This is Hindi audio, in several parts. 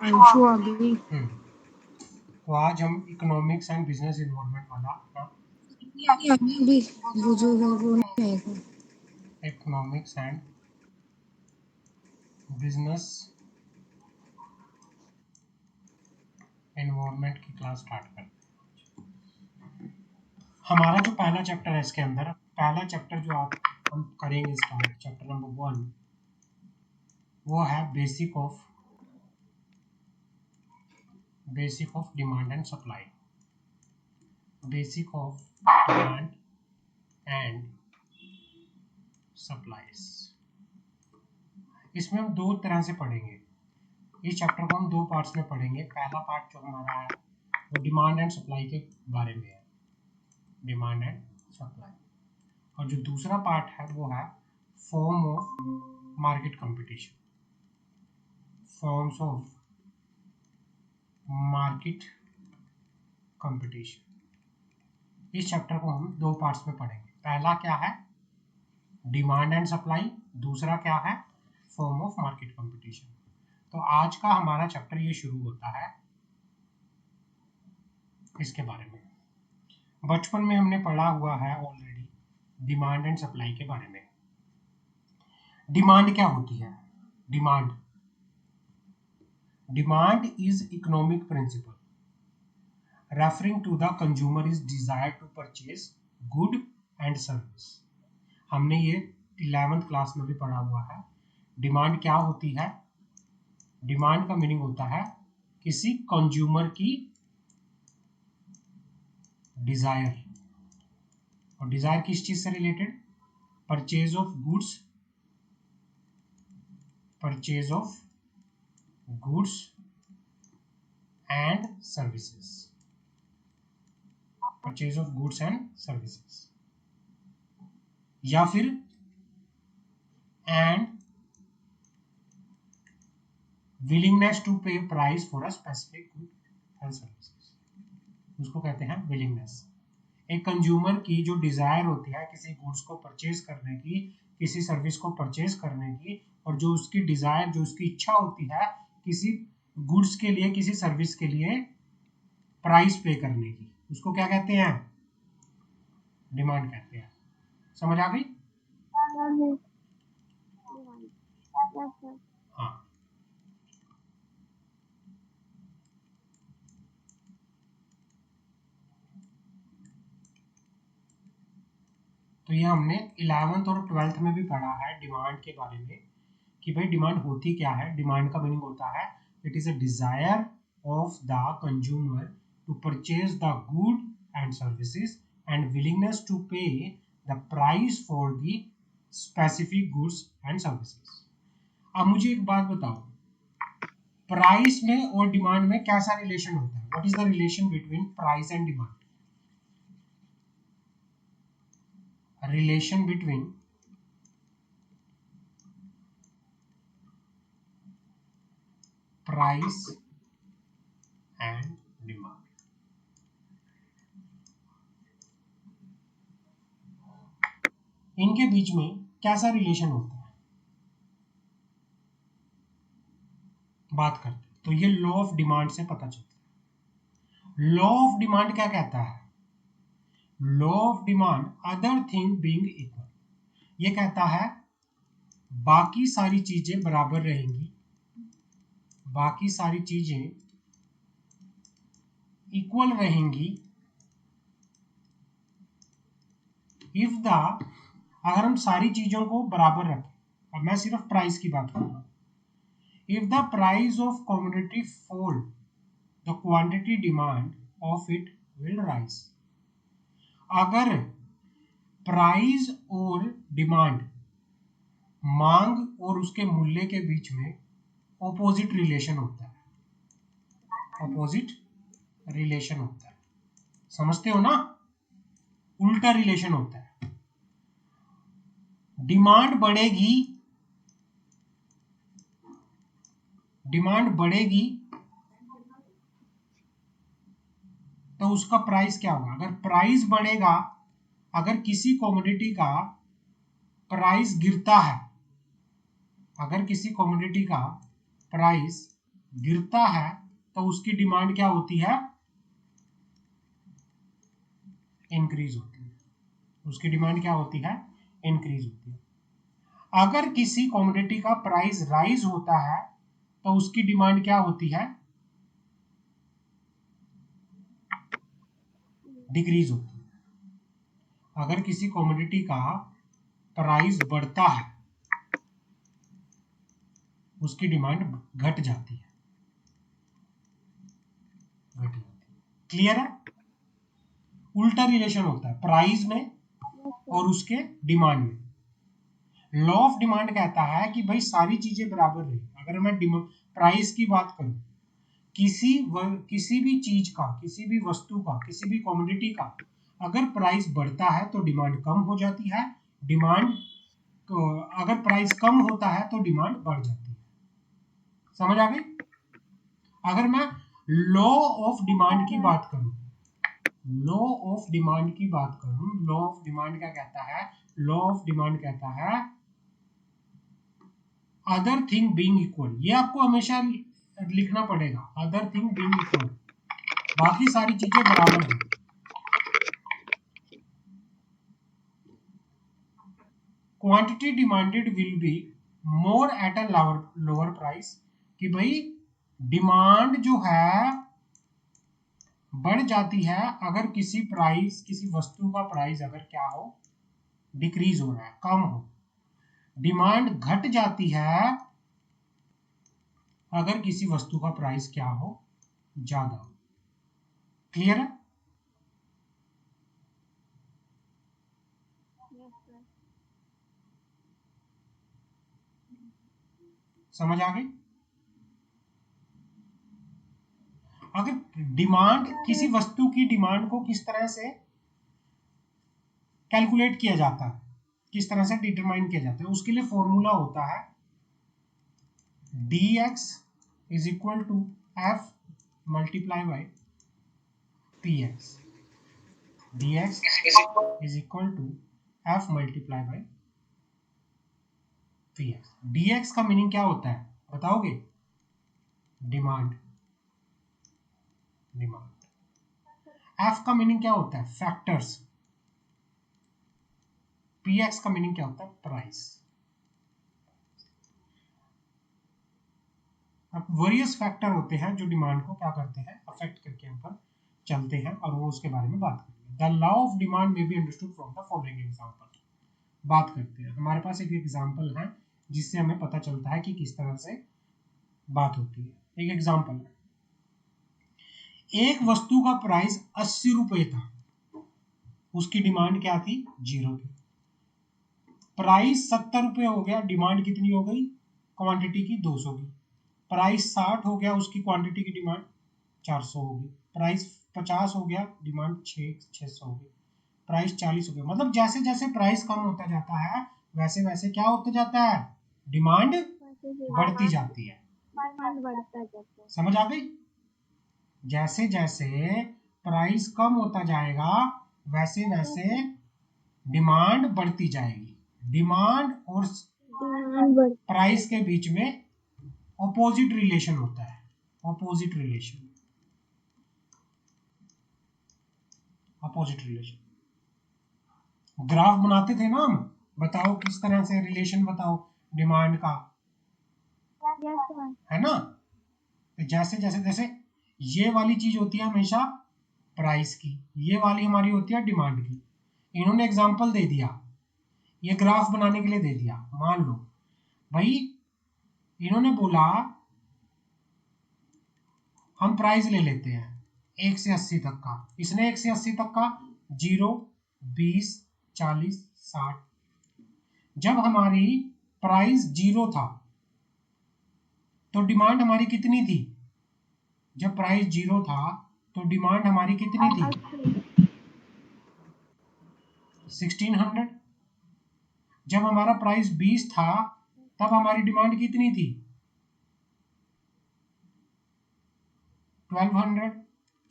अंशु अभी तो आज हम इकोनॉमिक्स एंड बिजनेस इन्वायरमेंट वाला अभी वो जो है वो नहीं आएगा। इकोनॉमिक्स एंड बिजनेस इन्वायरमेंट की क्लास स्टार्ट करते हैं। हमारा जो पहला चैप्टर है इसके अंदर पहला चैप्टर जो हम करेंगे स्टार्ट चैप्टर नंबर 1 वो है basic of demand and supply. Basic of demand and supplies. इसमें हम दो तरह से पढ़ेंगे। इस चैप्टर को हम दो पार्ट्स में पढ़ेंगे। पहला पार्ट जो हमारा है वो डिमांड एंड सप्लाई के बारे में है, डिमांड एंड सप्लाई। और जो दूसरा पार्ट है वो है form of market competition, forms of market competition. इस चैप्टर को हम दो पार्ट्स में पढ़ेंगे। पहला क्या है डिमांड एंड सप्लाई, दूसरा क्या है फॉर्म ऑफ मार्केट कंपटीशन। तो आज का हमारा चैप्टर ये शुरू होता है इसके बारे में। बचपन में हमने पढ़ा हुआ है ऑलरेडी डिमांड एंड सप्लाई के बारे में। डिमांड क्या होती है? Demand is economic principle referring to the consumer is desire to purchase good and service. हमने ये 11th क्लास में भी पढ़ा हुआ है। डिमांड क्या होती है? डिमांड का मीनिंग होता है किसी कंज्यूमर की डिजायर। और डिजायर किस चीज से related? Purchase of goods and services. Purchase of goods and services या फिर एंड विलिंगनेस टू पे price for a specific good and services, उसको कहते हैं विलिंगनेस। एक कंज्यूमर की जो डिजायर होती है किसी गुड्स को परचेज करने की, किसी सर्विस को परचेज करने की, और जो उसकी डिजायर जो उसकी इच्छा होती है किसी गुड्स के लिए किसी सर्विस के लिए प्राइस पे करने की, उसको क्या कहते हैं? डिमांड कहते हैं। समझ आ गई? हाँ। तो ये हमने 11th और 12th में भी पढ़ा है डिमांड के बारे में कि भाई डिमांड होती क्या है। डिमांड का मीनिंग होता है it is a desire of the consumer to purchase the good and services and willingness to pay the price for the specific goods and services. अब मुझे एक बात बताओ, प्राइस में और डिमांड में कैसा रिलेशन होता है? What is the relation between price and demand? Relation between price and demand. इनके बीच में कैसा रिलेशन होता है बात करते हैं। तो ये लॉ ऑफ डिमांड से पता चलता है। लॉ ऑफ डिमांड क्या कहता है? Law of demand other thing being equal, ये कहता है बाकी सारी चीजें बराबर रहेंगी, बाकी सारी चीजें इक्वल रहेंगी इफ द, अगर हम सारी चीजों को बराबर रखें, अब मैं सिर्फ प्राइस की बात करूंगा, if the price of commodity fall the quantity demand of it will rise. अगर प्राइस और डिमांड, मांग और उसके मूल्य के बीच में ऑपोजिट रिलेशन होता है, ऑपोजिट रिलेशन होता है, समझते हो ना? उल्टा रिलेशन होता है। डिमांड बढ़ेगी, डिमांड बढ़ेगी तो उसका प्राइस क्या होगा? अगर प्राइस बढ़ेगा, अगर किसी कमोडिटी का प्राइस गिरता है, अगर किसी कमोडिटी का प्राइस गिरता है तो उसकी डिमांड क्या होती है, इंक्रीज होती है। उसकी डिमांड क्या होती है, इंक्रीज होती है। अगर किसी कमोडिटी का प्राइस राइज होता है तो उसकी डिमांड क्या होती है, डिक्रीज होती है। अगर किसी कमोडिटी का प्राइस बढ़ता है उसकी डिमांड घट जाती है, घट जाती है। क्लियर है? उल्टा रिलेशन होता है प्राइस में और उसके डिमांड में। लॉ ऑफ डिमांड कहता है कि भाई सारी चीजें बराबर रहे। अगर मैं प्राइस की बात करूं, किसी भी चीज का, किसी भी वस्तु का, किसी भी कमोडिटी का अगर प्राइस बढ़ता है तो डिमांड कम हो जाती है, डिमांड अगर प्राइस कम होता है तो डिमांड बढ़ जाती है। समझ आ गई? अगर मैं लॉ ऑफ डिमांड की बात करूं, लॉ ऑफ डिमांड की बात करूं, लॉ ऑफ डिमांड क्या कहता है, लॉ ऑफ डिमांड कहता है अदर थिंग बीइंग इक्वल। ये आपको हमेशा लिखना पड़ेगा, अदर थिंग बीइंग इक्वल, बाकी सारी चीजें बराबर हैं। Quantity demanded will be more at a lower price, कि भाई डिमांड जो है बढ़ जाती है अगर किसी वस्तु का प्राइस अगर क्या हो, डिक्रीज हो रहा है, कम हो। डिमांड घट जाती है अगर किसी वस्तु का प्राइस क्या हो, ज्यादा हो। क्लियर है? समझ आ गई? अगर डिमांड, किसी वस्तु की डिमांड को किस तरह से कैलकुलेट किया जाता है, किस तरह से डिटरमाइन किया जाता है, उसके लिए फॉर्मूला होता है dx is equal to f multiply by px। dx is equal to f multiply by px। dx का मीनिंग क्या होता है बताओगे? डिमांड। डिमांड। f का मीनिंग क्या होता है? फैक्टर्स। px का मीनिंग क्या होता है? प्राइस। अब वेरियस फैक्टर होते हैं जो डिमांड को क्या करते हैं, अफेक्ट करके ऊपर चलते हैं, और वो उसके बारे में बात करेंगे। द लॉ ऑफ डिमांड में be understood from the following example. बात करते हैं, हमारे पास एक एग्जांपल है जिससे हमें पता चलता है कि किस तरह से बात होती है। एक एग्जांपल है, एक वस्तु का प्राइस 80 रुपए था, उसकी डिमांड क्या थी? 0 थी। प्राइस 70 रुपए हो गया, डिमांड कितनी हो गई क्वांटिटी की? 200 की। प्राइस 60 हो गया, उसकी क्वांटिटी की डिमांड 400 होगी। प्राइस 50 हो गया, डिमांड 600 होगी। प्राइस 40 हो गया। मतलब जैसे जैसे प्राइस कम होता जाता है वैसे वैसे क्या होता जाता है, डिमांड बढ़ती जाती है। समझ आ गई? जैसे जैसे प्राइस कम होता जाएगा वैसे वैसे डिमांड बढ़ती जाएगी। डिमांड और प्राइस के बीच में ऑपोजिट रिलेशन होता है, opposite relation, opposite relation. Graph बनाते थे ना हम, बताओ किस तरह से रिलेशन बताओ डिमांड का, है ना? तो जैसे जैसे जैसे ये वाली चीज होती है हमेशा प्राइस की, ये वाली हमारी होती है डिमांड की। इन्होंने एग्जांपल दे दिया, ये ग्राफ बनाने के लिए दे दिया। मान लो भाई इन्होंने बोला हम प्राइस ले लेते हैं 1 से 80 तक का, इसने 1 से 80 तक का 0, 20, 40, 60। जब हमारी प्राइस 0 था तो डिमांड हमारी कितनी थी? जब प्राइस 0 था तो डिमांड हमारी कितनी थी? 1600। जब हमारा प्राइस 20 था तब हमारी डिमांड कितनी थी? 1200।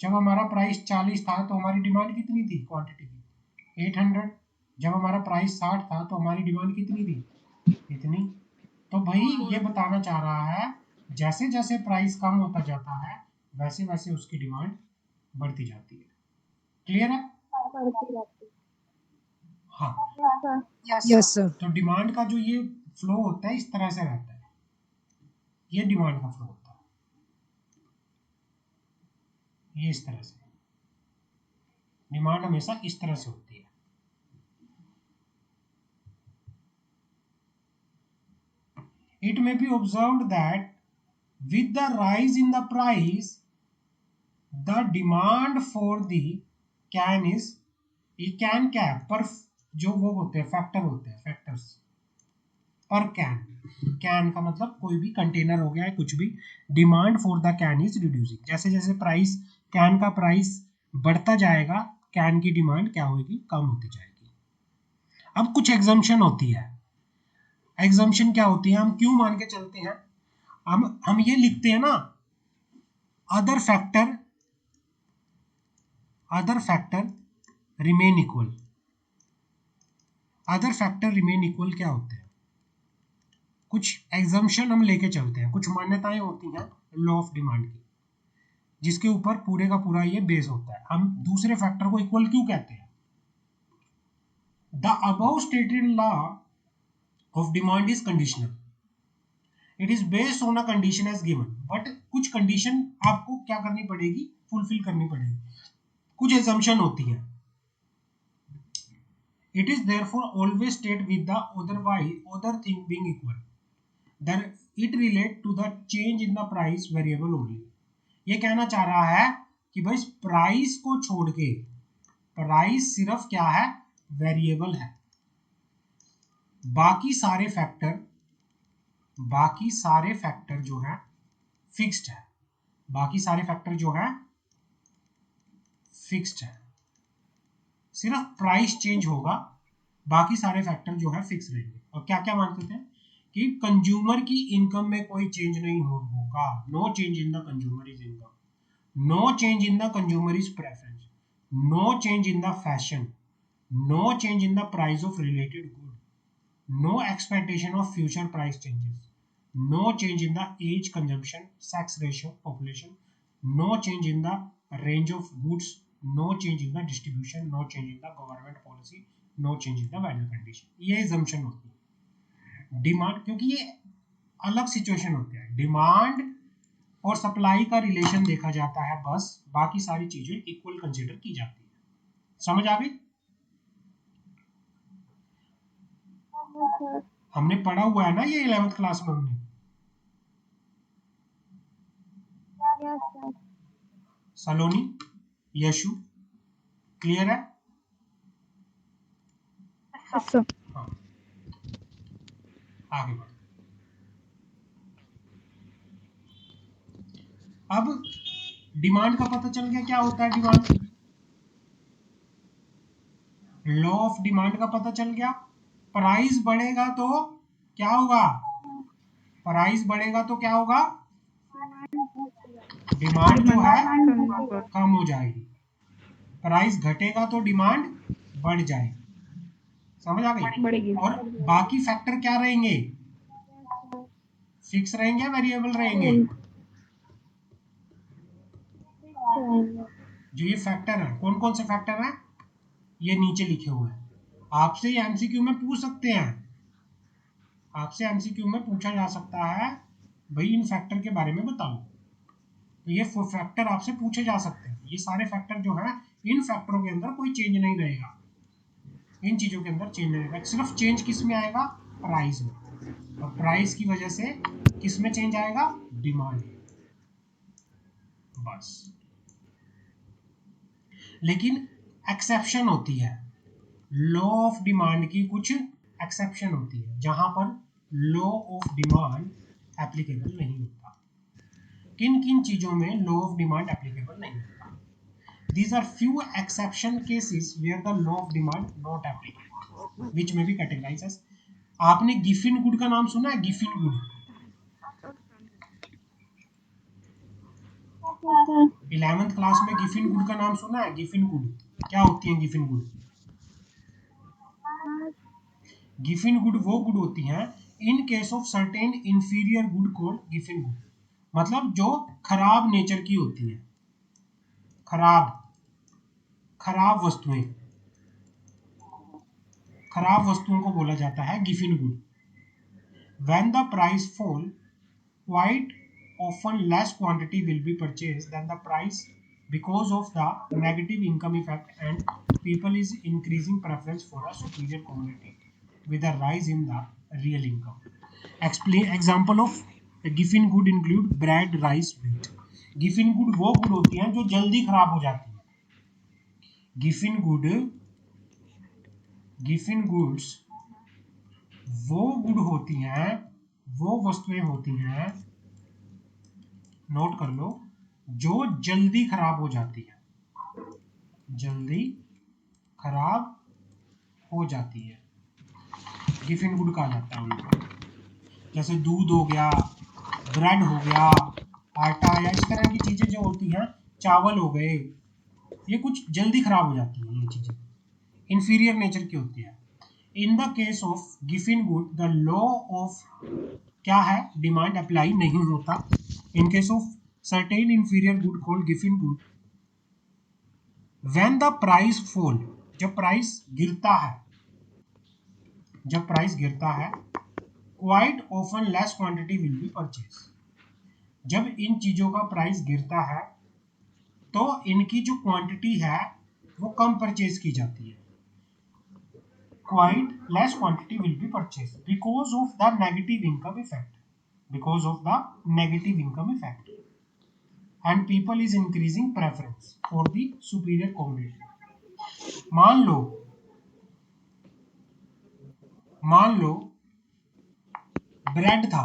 जब हमारा प्राइस 40 था तो हमारी डिमांड कितनी थी क्वांटिटी की? 800। जब हमारा प्राइस 60 था तो हमारी डिमांड कितनी थी? इतनी। तो भाई ये बताना चाह रहा है जैसे जैसे प्राइस कम होता जाता है वैसे वैसे उसकी डिमांड बढ़ती जाती है। क्लियर है? हाँ। Yes sir. तो डिमांड का जो ये फ्लो होता है इस तरह से रहता है, ये डिमांड का फ्लो होता है, ये इस तरह से डिमांड हमेशा इस तरह से होती है। It may be observed that with the rise in the price, the demand for the can is, ये कैन क्या है, पर जो वो होते हैं फैक्टर होते हैं, फैक्टर्स पर कैन, कैन का मतलब कोई भी कंटेनर हो गया है कुछ भी, demand for the can is reducing, जैसे जैसे प्राइस कैन का प्राइस बढ़ता जाएगा कैन की डिमांड क्या होगी, कम होती जाएगी। अब कुछ एग्जम्पशन होती है, एग्जम्पशन क्या होती है, हम क्यों मान के चलते हैं, हम ये लिखते हैं ना, other factor remain equal, other factor remain equal क्या होते हैं, कुछ एग्जम्पशन हम लेके चलते हैं, कुछ मान्यताएं होती हैं लॉ ऑफ डिमांड की जिसके ऊपर पूरे का पूरा ये बेस होता है। हम दूसरे फैक्टर को इक्वल क्यों कहते हैं, the above stated law of demand is conditional, it is based on a condition as given, but कुछ कंडीशन आपको क्या करनी पड़ेगी, फुलफिल करनी पड़ेगी, कुछ एजम्पशन होती है। It is therefore always state with the other thing being equal, then it relate to the change in the price variable only। ये कहना चाह रहा है कि भाई प्राइस को छोड़ के प्राइस सिर्फ क्या है, वेरिएबल है, बाकी सारे फैक्टर जो है फिक्स्ड है, बाकी सारे फैक्टर जो है फिक्स्ड है, सिर्फ प्राइस चेंज होगा, बाकी सारे फैक्टर जो है फिक्स रहेंगे। और क्या क्या मानते थे कि कंज्यूमर की इनकम में कोई चेंज नहीं होगा, no change in the consumer is income, no change in the consumer is preference, no change in the fashion, no change in the price of related good, no expectation of future price changes, no change in the age consumption sex ratio population, no change in the range of goods, no change in the distribution, no change in the government policy, no change in the weather condition। ये assumption होती है डिमांड, क्योंकि ये अलग सिचुएशन होते हैं, डिमांड और सप्लाई का रिलेशन देखा जाता है बस, बाकी सारी चीजें इक्वल कंसीडर की जाती है। समझ आ गई? हमने पढ़ा हुआ है ना ये 11th क्लास में हमने, सलोनी, यशु, क्लियर है? हाँ, आगे बढ़ो। अब डिमांड का पता चल गया क्या होता है डिमांड, लॉ ऑफ डिमांड का पता चल गया, प्राइस बढ़ेगा तो क्या होगा, प्राइस बढ़ेगा तो क्या होगा, डिमांड जो है कम हो जाएगी, प्राइस घटेगा तो डिमांड बढ़ जाएगी। समझ आ गई? बढ़ेगी। और बाकी फैक्टर क्या रहेंगे, फिक्स रहेंगे, वेरिएबल रहेंगे, जो ये फैक्टर है कौन कौन से फैक्टर हैं, ये नीचे लिखे हुए हैं, आपसे ये एमसीक्यू में पूछ सकते हैं, आपसे एमसीक्यू में पूछा जा सकता है भाई इन फैक्टर के बारे में बताओ, तो ये फैक्टर आपसे पूछे जा सकते हैं, ये सारे फैक्टर जो है इन फैक्टरों के अंदर कोई चेंज नहीं रहेगा, इन चीजों के अंदर चेंज नहीं रहेगा, सिर्फ चेंज किस में आएगा, प्राइस में, और प्राइस की वजह से किस में चेंज आएगा, डिमांड, बस। लेकिन एक्सेप्शन होती है, लॉ ऑफ डिमांड की कुछ एक्सेप्शन होती है जहां पर लॉ ऑफ डिमांड एप्लीकेबल नहीं होता, किन किन चीजों में लॉ ऑफ डिमांड एप्लीकेबल नहीं होता, these are few exception cases where the law of demand not applicable which may be categorized as, आपने गिफिन गुड का नाम सुना है, गिफिन गुड, 11th क्लास में गिफिन गुड का नाम सुना है, गिफिन गुड क्या होती है, गिफिन गुड, गिफिन गुड वो गुड होती हैं in case of certain inferior good called Giffen good, मतलब जो खराब नेचर की होती है, खराब खराब वस्तुएं, खराब वस्तुओं को बोला जाता है Giffen good. When the price fall, quite often less quantity will be purchased than the price because of the negative income effect, and people is increasing preference for a superior commodity with a rise in the real income. Explain example of giffen good include bread, rice, wheat. Giffen good वो गुड होती हैं जो जल्दी खराब हो जाती है. गिफिन गुड गिफिन गुड्स वो गुड होती हैं, वो वस्तुएं होती हैं, नोट कर लो, जो जल्दी खराब हो जाती है, जल्दी खराब हो जाती है, गिफिन गुड कहा जाता है उनको. जैसे दूध हो गया, ब्रेड हो गया, आटा या इस तरह की चीजें जो होती हैं, चावल हो गए, ये कुछ जल्दी खराब हो जाती हैं. ये चीजें इंफीरियर नेचर की होती है. In the case of Giffen good the law of क्या है, डिमांड अप्लाई नहीं होता. In case of certain inferior good called Giffen good, when the price fall, जब प्राइस गिरता है, जब प्राइस गिरता है, quite often less quantity will be purchase. जब इन चीजों का प्राइस गिरता है तो इनकी जो क्वांटिटी है वो कम परचेज की जाती है. quite less quantity will be purchased because of the negative income effect, because of the negative income effect, and people is increasing preference for the superior commodity. मान लो ब्रेड था,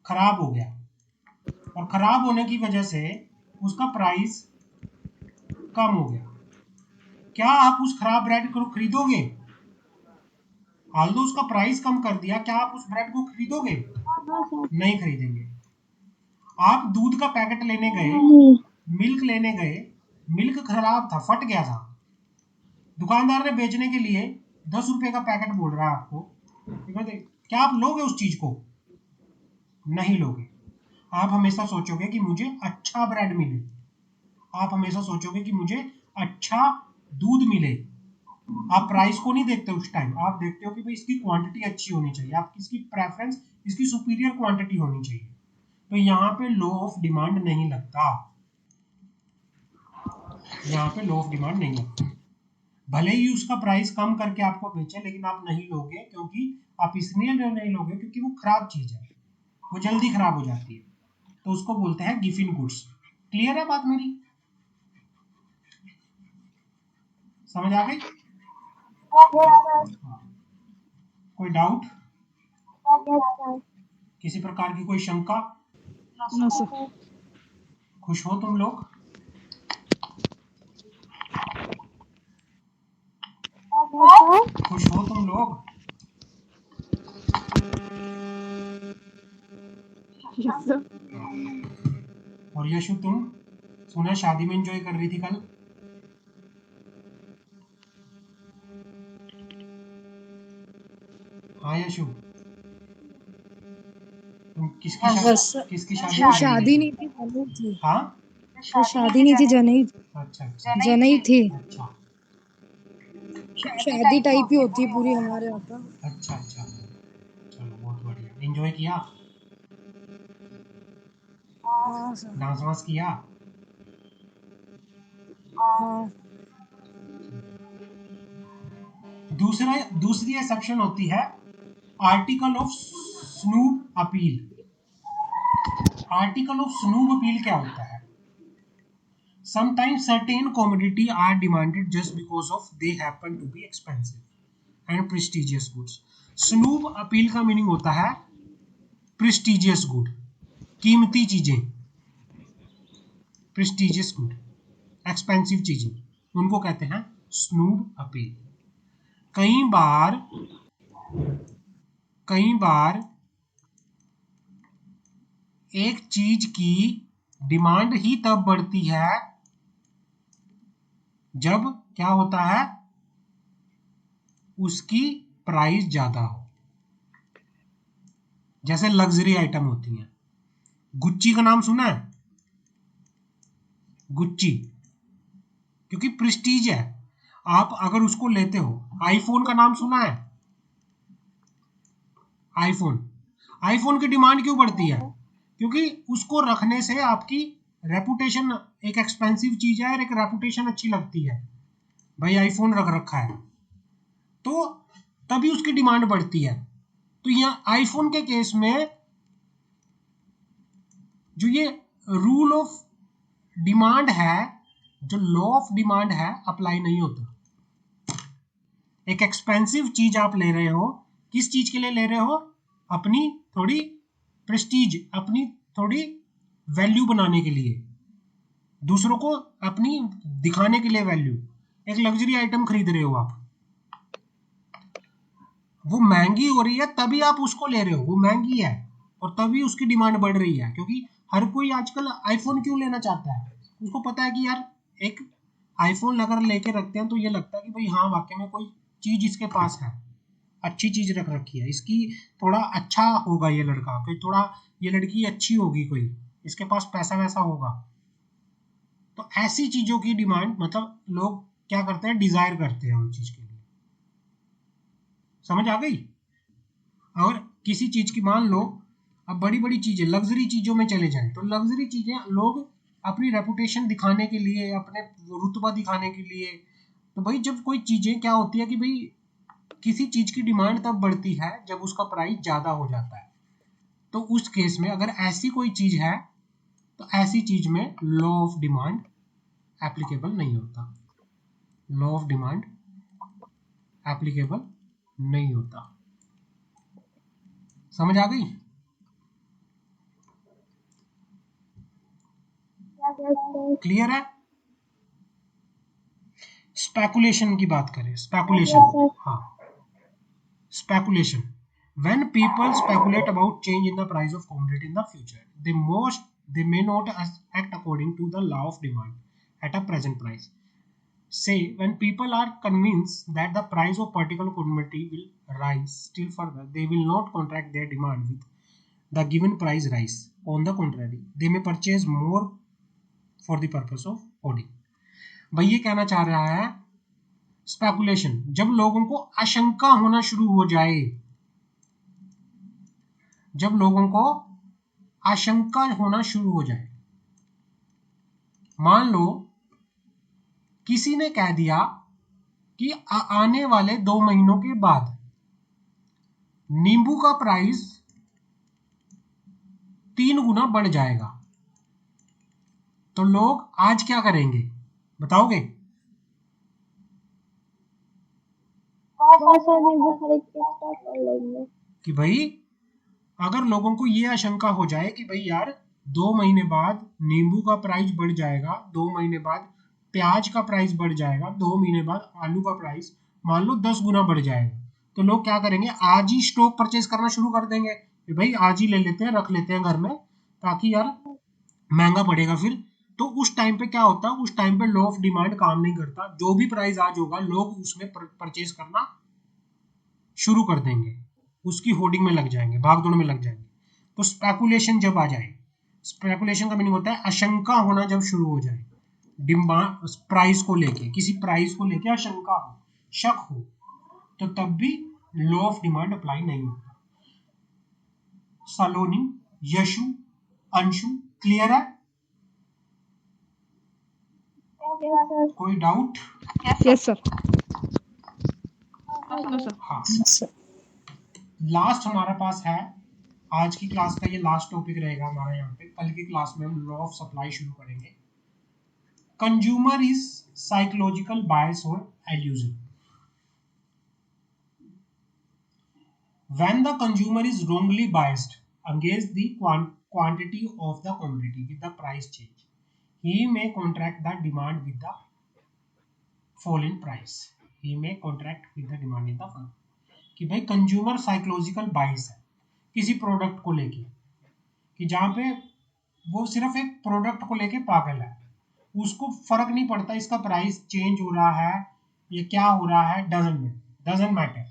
खराब हो गया, और खराब होने की वजह से उसका प्राइस कम हो गया. क्या आप उस खराब ब्रेड को खरीदोगे? हालांकि उसका प्राइस कम कर दिया, क्या आप उस ब्रेड को खरीदोगे? नहीं खरीदेंगे. आप दूध का पैकेट लेने गए, मिल्क लेने गए, मिल्क खराब था, फट गया था, दुकानदार ने बेचने के लिए 10 रुपए का पैकेट बोल रहा है आपको, क्या आप लोगे उस चीज को? नहीं लोगे. आप हमेशा सोचोगे कि मुझे अच्छा ब्रेड मिले, आप हमेशा सोचोगे कि मुझे अच्छा दूध मिले. आप प्राइस को नहीं देखते उस टाइम, आप देखते हो कि भाई इसकी क्वांटिटी अच्छी होनी चाहिए, आपकी इसकी प्रेफरेंस इसकी सुपीरियर क्वांटिटी होनी चाहिए. तो यहाँ पे लॉ ऑफ डिमांड नहीं लगता, यहाँ पे लॉ ऑफ डिमांड नहीं लगता. भले ही उसका प्राइस कम करके आपको बेचे, लेकिन आप नहीं लोगे, क्योंकि आप इसलिए नहीं लोगे क्योंकि वो खराब चीज है, वो जल्दी खराब हो जाती है. तो उसको बोलते हैं गिफिन गुड्स. क्लियर है बात मेरी? समझ आ गई? कोई डाउट, किसी प्रकार की कोई शंका? No sir. खुश हो तुम लोग? खुश हो तुम लोग? Yes sir. और यशु तुम, सुना शादी में एंजॉय कर रही थी कल? हाँ यशु, तुम किसकी शादी वो में शादी गई नहीं थी? थी, जनेई थी. हाँ, वो शादी नहीं थी, जनेई. अच्छा अच्छा, जनेई थी. अच्छा शादी टाइप ही होती है पूरी हमारे यहाँ पर. अच्छा अच्छा, चलो बहुत बढ़िया. एंजॉय किया, हाँ सर. डांस वांस किया? हाँ. दूसरी एक्सेप्शन होती है article of snoop appeal. Article of snoop appeal क्या होता है? Sometimes certain commodity are demanded just because of they happen to be expensive and prestigious goods. Snoop appeal का मीनिंग होता है प्रेस्टिजियस गुड, कीमती चीजें, प्रेस्टिजियस गुड, एक्सपेंसिव चीजें, उनको कहते हैं स्नूप अपील. कई बार एक चीज की डिमांड ही तब बढ़ती है जब क्या होता है, उसकी प्राइस ज्यादा हो. जैसे लग्जरी आइटम होती हैं, गुच्ची का नाम सुना है? गुच्ची, क्योंकि प्रेस्टीज है, आप अगर उसको लेते हो। आईफोन का नाम सुना है? आईफोन, आईफोन की डिमांड क्यों बढ़ती है? क्योंकि उसको रखने से आपकी रेपुटेशन, एक एक्सपेंसिव चीज है और एक रेपुटेशन अच्छी लगती है, भाई आईफोन रख रखा है, तो तभी उसकी डिमांड बढ़ती है। तो यहाँ आईफोन के केस में जो ये रूल ऑफ डिमांड है, जो लॉ ऑफ डिमांड है, अप्लाई नहीं होता। एक एक्सपेंसिव चीज आप ले रहे हो, किस चीज के लिए ले रहे हो? अपनी थोड़ी प्रेस्टीज, अपनी थोड़ी वैल्यू बनाने के लिए, दूसरों को अपनी दिखाने के लिए वैल्यू। एक लग्जरी आइटम खरीद रहे हो आप, वो महंगी हो रही है तभी आप उसको ले रहे हो, वो महंगी है और तभी उसकी डिमांड बढ़ रही है। क्योंकि हर कोई आजकल आईफोन क्यों लेना चाहता है? उसको पता है कि यार एक आईफोन अगर लेके रखते हैं तो ये लगता है कि भाई हाँ वाकई में कोई चीज इसके पास है, अच्छी चीज रख रखी है इसकी, थोड़ा अच्छा होगा ये लड़का, कोई थोड़ा ये लड़की अच्छी होगी, कोई इसके पास पैसा वैसा होगा। तो ऐसी चीजों की डिमांड, मतलब लोग क्या करते हैं, डिजायर करते हैं उन चीज के लिए। समझ आ गई? और किसी चीज की, मान लो अब बड़ी बड़ी चीजें, लग्जरी चीजों में चले जाएं, तो लग्जरी चीजें लोग अपनी रेपुटेशन दिखाने के लिए, अपने रुतबा दिखाने के लिए, तो भाई जब कोई चीजें क्या होती है कि भाई किसी चीज की डिमांड तब बढ़ती है जब उसका प्राइस ज्यादा हो जाता है। तो उस केस में अगर ऐसी कोई चीज है तो ऐसी चीज में लॉ ऑफ डिमांड एप्लीकेबल नहीं होता, लॉ ऑफ डिमांड एप्लीकेबल नहीं होता। समझ आ गई? क्लियर है? स्पेकुलेशन की बात करें, स्पेकुलेशन, हाँ, speculation, when people speculate about change in the price of commodity in the future, they may not act according to the law of demand at a present price. Say when people are convinced that the price of particular commodity will rise still further, they will not contract their demand with the given price rise. On the contrary, they may purchase more for the purpose of hoarding. भाई ये कहना चाह रहा है, स्पेकुलेशन जब लोगों को आशंका होना शुरू हो जाए, जब लोगों को आशंका होना शुरू हो जाए, मान लो किसी ने कह दिया कि आने वाले 2 महीनों के बाद नींबू का प्राइस 3 गुना बढ़ जाएगा, तो लोग आज क्या करेंगे बताओगे? कि भाई अगर लोगों को ये आशंका हो जाए कि भाई यार 2 महीने बाद नींबू का प्राइस बढ़ जाएगा, 2 महीने बाद प्याज का प्राइस बढ़ जाएगा, 2 महीने बाद आलू का प्राइस मान लो 10 गुना बढ़ जाएगा, तो लोग क्या करेंगे, आज ही स्टॉक परचेज करना शुरू कर देंगे कि भाई आज ही ले लेते हैं, रख लेते हैं घर में, ताकि यार महंगा पड़ेगा फिर। तो उस टाइम पे क्या होता है, उस टाइम पे लॉ ऑफ डिमांड काम नहीं करता, जो भी प्राइस आज होगा लोग उसमें परचेज करना शुरू कर देंगे, उसकी होर्डिंग में लग जाएंगे, भागदौड़ में लग जाएंगे। तो स्पेकुलेशन जब आ जाए, स्पेकुलेशन का मीनिंग होता है आशंका होना जब शुरू हो जाए, डिमांड प्राइस को लेके, किसी प्राइस को लेके आशंका हो, शक हो, तो तब भी लॉ ऑफ डिमांड अप्लाई नहीं होता। सलोनी, यशु, अंशु, क्लियर है? कोई डाउट? Yes sir. हाँ, लास्ट हमारे पास है, आज की क्लास का ये लास्ट टॉपिक रहेगा हमारा यहाँ पे। कल की क्लास में हम लॉ ऑफ सप्लाई शुरू करेंगे। कंज्यूमर इज साइकोलॉजिकल बायस और एल्यूजन। When the consumer is wrongly biased against the quantity of the commodity with the price change, he may contract the demand with the fall in price. He may contract with the demand in the fall. कि भाई कंज्यूमर साइकोलॉजिकल बाइस है किसी प्रोडक्ट को लेके, कि जहाँ पे वो सिर्फ एक प्रोडक्ट को लेके पागल है, उसको फर्क नहीं पड़ता इसका प्राइस चेंज हो रहा है या क्या हो रहा है, डजंट मैटर।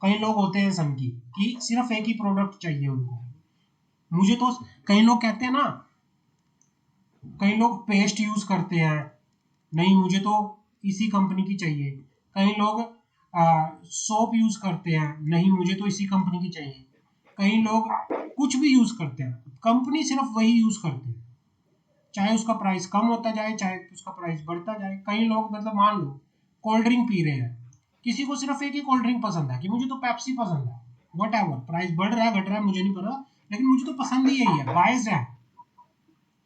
कई लोग होते हैं सन की कि सिर्फ एक ही प्रोडक्ट चाहिए उनको, मुझे तो कई लोग कहते हैं ना, कई लोग पेस्ट यूज करते हैं, नहीं मुझे तो इसी कंपनी की चाहिए। कई लोग सोप यूज करते हैं, नहीं मुझे तो इसी कंपनी की चाहिए। कई लोग कुछ भी यूज करते हैं, कंपनी सिर्फ वही यूज करते हैं, चाहे उसका प्राइस कम होता जाए चाहे उसका प्राइस बढ़ता जाए। कई लोग मतलब मान लो कोल्ड ड्रिंक पी रहे हैं, किसी को सिर्फ एक ही कोल्ड ड्रिंक पसंद है कि मुझे तो पेप्सी पसंद है, वट एवर प्राइस बढ़ रहा है घट रहा है मुझे नहीं पता, लेकिन मुझे तो पसंद ही यही है, बायस है।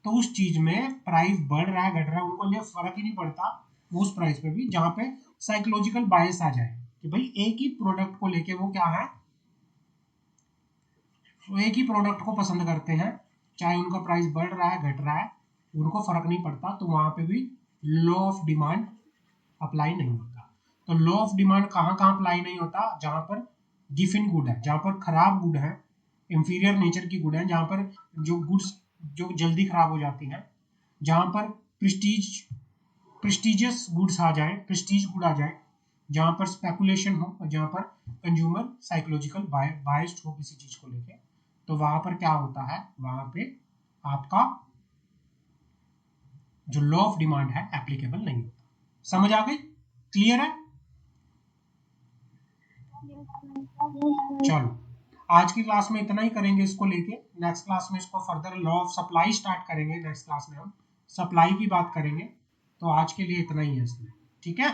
तो उस चीज में प्राइस बढ़ रहा है घट रहा है उनको लिए फर्क ही नहीं पड़ता, वो उस प्राइस पे भी, जहां पे साइकोलॉजिकल बायस आ जाए कि भाई एक ही प्रोडक्ट को लेके वो क्या है, वो एक ही प्रोडक्ट को पसंद करते हैं, चाहे उनका प्राइस बढ़ रहा है घट रहा है उनको फर्क नहीं पड़ता, तो वहां पे भी लॉ ऑफ डिमांड अप्लाई नहीं होता। तो लॉ ऑफ डिमांड कहाँ कहाँ अप्लाई नहीं होता, जहां पर गिफिन गुड है, जहां पर खराब गुड है, इंफीरियर नेचर की गुड है, जहां पर जो गुड्स जो जल्दी खराब हो जाती हैं, जहां पर प्रेस्टीज प्रेस्टिजियस गुड्स आ जाए, प्रेस्टीज गुड आ जाए, जहां पर स्पेकुलेशन हो और जहां पर कंज्यूमर साइकोलॉजिकल बायस्ड हो किसी चीज को लेके, तो वहां पर क्या होता है, वहां पे आपका जो लॉ ऑफ डिमांड है एप्लीकेबल नहीं होता। समझ आ गई? क्लियर है? चलो, आज की क्लास में इतना ही करेंगे इसको लेके, नेक्स्ट क्लास में इसको further law of supply start करेंगे, नेक्स्ट क्लास में हम सप्लाई की बात करेंगे। तो आज के लिए इतना ही है इसमें, ठीक है।